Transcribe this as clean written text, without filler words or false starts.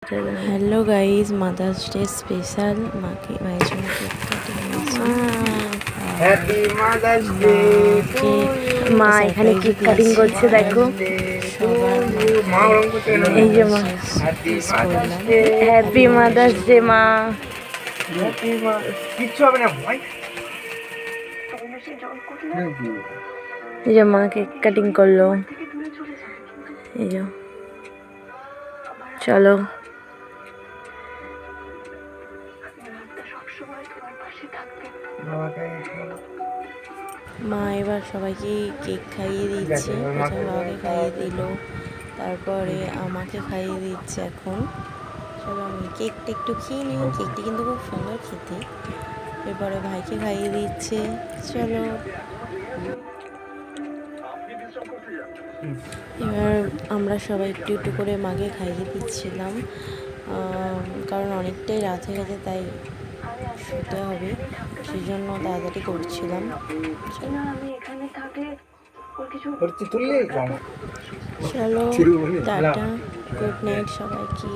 Hello guys, mother's day special. মায়ের জন্য cake happy mother's day. মা এখানে কেক কাটিং করছে, দেখো। এই যে মা, হ্যাপি মাদার্স ডে মা। কিচ্ছু হবে না ভাই। এই যে মা কেক কাটিং করলো। এই যে চলো মা এবার সবাইকে কেক খাইয়ে দিচ্ছে। প্রথমে বাবাকে খাইয়ে দিল, তারপরে আমাকে খাইয়ে দিচ্ছে। এখন চলো আমি কেকটা একটু খেয়ে নিই। কেকটি কিন্তু খুব সুন্দর খেতে। এরপরে ভাইকে খাইয়ে দিচ্ছে। চলো এবার আমরা সবাই একটু একটু করে মাকে খাইয়ে দিচ্ছিলাম, কারণ অনেকটাই রাত হয়ে গেছে, তাই শুতে হবে, সেই জন্য তাড়াতাড়ি করছিলাম। চলো টাটা, গুড নাইট সবাইকে।